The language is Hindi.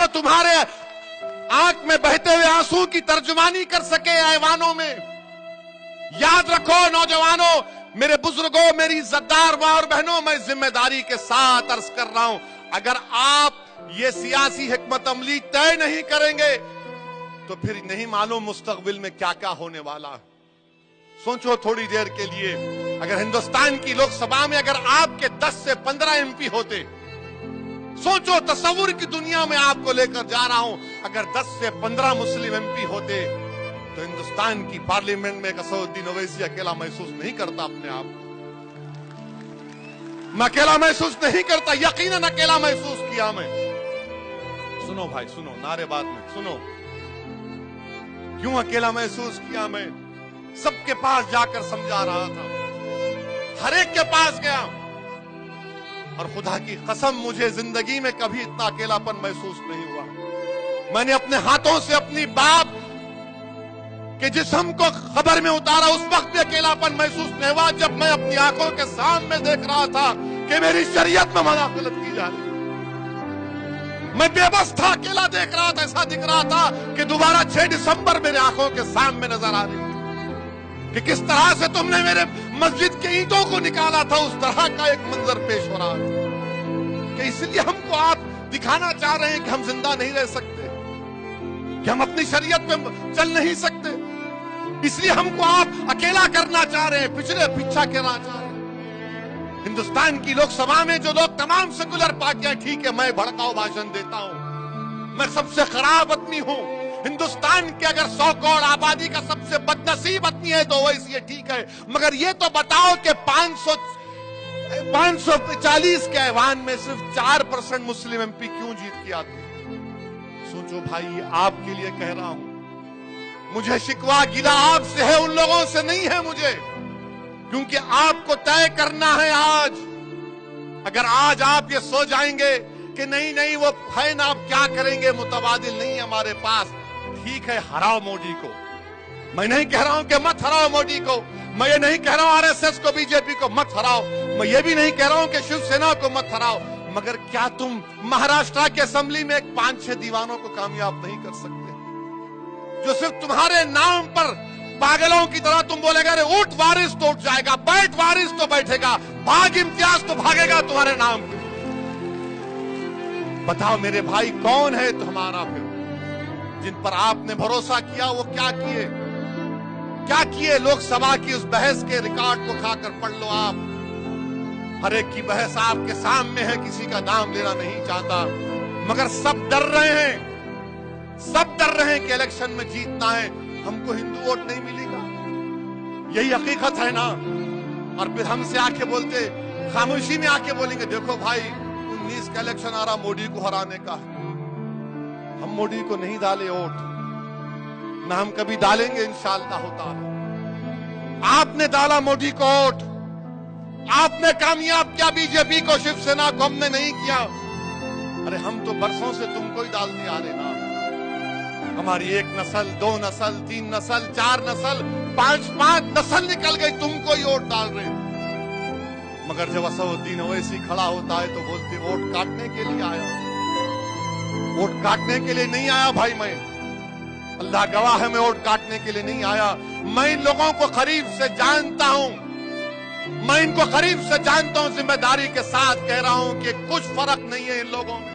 जो तुम्हारे आंख में बहते हुए आंसू की तर्जुमानी कर सके ऐवानों में। याद रखो नौजवानों, मेरे बुजुर्गों, मेरी इज्जतदार मां और बहनों, मैं जिम्मेदारी के साथ अर्ज कर रहा हूं, अगर आप ये सियासी हिकमत अमली तय नहीं करेंगे तो फिर नहीं मालूम मुस्तकबिल में क्या क्या होने वाला है। सोचो थोड़ी देर के लिए, अगर हिंदुस्तान की लोकसभा में अगर आपके 10 से 15 एमपी होते, सोचो, तस्वुर की दुनिया में आपको लेकर जा रहा हूं, अगर 10 से 15 मुस्लिम एमपी होते तो हिंदुस्तान की पार्लियामेंट में असदुद्दीन ओवैसी अकेला महसूस नहीं करता अपने आप को। मैं अकेला महसूस नहीं करता, यकीनन अकेला महसूस किया मैं। सुनो भाई सुनो, नारेबाज में सुनो, क्यों अकेला महसूस किया मैं? सबके पास जाकर समझा रहा था, हर एक के पास गया, और खुदा की कसम मुझे जिंदगी में कभी इतना अकेलापन महसूस नहीं हुआ। मैंने अपने हाथों से अपनी बाप के जिस्म को खबर में उतारा, उस वक्त भी अकेलापन महसूस नहीं हुआ जब मैं अपनी आंखों के सामने देख रहा था कि मेरी शरीयत में मदाखलत की जा रही। मैं बेबस था, अकेला देख रहा था, ऐसा दिख रहा था कि दोबारा 6 दिसंबर मेरे आंखों के सामने नजर आ रही कि किस तरह से तुमने मेरे मस्जिद के ईंटों को निकाला था, उस तरह का एक मंजर पेश हो रहा था। कि इसलिए हमको आप दिखाना चाह रहे हैं कि हम जिंदा नहीं रह सकते, कि हम अपनी शरीयत में चल नहीं सकते, इसलिए हमको आप अकेला करना चाह रहे हैं, पीछा करना चाह रहे हैं। हिंदुस्तान की लोकसभा में जो लोग तमाम सेकुलर पार्टियां, ठीक है मैं भड़काऊ भाषण देता हूं, मैं सबसे खराब आदमी हूं, हिंदुस्तान के अगर 100 करोड़ आबादी का सबसे बदनसीब आदमी है तो वैसे ये ठीक है, मगर ये तो बताओ कि 540 के ऐवान में सिर्फ 4% मुस्लिम एमपी क्यों जीत के आते? सोचो भाई, आपके लिए कह रहा हूं, मुझे शिकवा गिला आपसे है, उन लोगों से नहीं है मुझे, क्योंकि आपको तय करना है आज। अगर आज आप ये सो जाएंगे कि नहीं नहीं वो है ना, आप क्या करेंगे, मुतबादिल नहीं है हमारे पास, ठीक है हराओ मोदी को। मैं नहीं कह रहा हूं कि मत हराओ मोदी को, मैं ये नहीं कह रहा हूं आरएसएस को, बीजेपी को मत हराओ, मैं ये भी नहीं कह रहा हूं कि शिवसेना को मत हराओ, मगर क्या तुम महाराष्ट्र के असेंबली में 5-6 दीवानों को कामयाब नहीं कर सकते, जो सिर्फ तुम्हारे नाम पर पागलों की तरह तुम बोलेगा अरे उठ वारिस तो उठ जाएगा, बैठ वारिस तो बैठेगा, भाग इम्तियाज तो भागेगा तुम्हारे नाम पे। बताओ मेरे भाई, कौन है तुम्हारा फिर जिन पर आपने भरोसा किया? वो क्या किए, क्या किए? लोकसभा की उस बहस के रिकॉर्ड को खाकर पढ़ लो आप, हर एक की बहस आपके सामने है, किसी का नाम लेना नहीं चाहता, मगर सब डर रहे हैं, सब डर रहे हैं कि इलेक्शन में जीतना है, हमको हिंदू वोट नहीं मिलेगा, यही हकीकत है ना। और फिर हमसे आके बोलते, खामोशी में आके बोलेंगे देखो भाई 19 का इलेक्शन आ रहा, मोदी को हराने का, हम मोदी को नहीं डाले वोट, ना हम कभी डालेंगे इंशाअल्लाह ताला। आपने डाला मोदी को वोट, आपने कामयाब किया बीजेपी को, शिवसेना को हमने नहीं किया। अरे हम तो बरसों से तुमको ही डालते आ रहे ना, हमारी 1 नस्ल, 2 नस्ल, 3 नस्ल, 4 नस्ल, 5 नस्ल निकल गई, तुमको ही वोट डाल रहे। मगर जब असदुद्दीन ओवैसी खड़ा होता है तो बोलते वोट काटने के लिए आया, वोट काटने के लिए नहीं आया भाई, मैं अल्लाह गवाह है, मैं वोट काटने के लिए नहीं आया। मैं इन लोगों को करीब से जानता हूं, मैं इनको करीब से जानता हूं, जिम्मेदारी के साथ कह रहा हूं कि कुछ फर्क नहीं है इन लोगों में।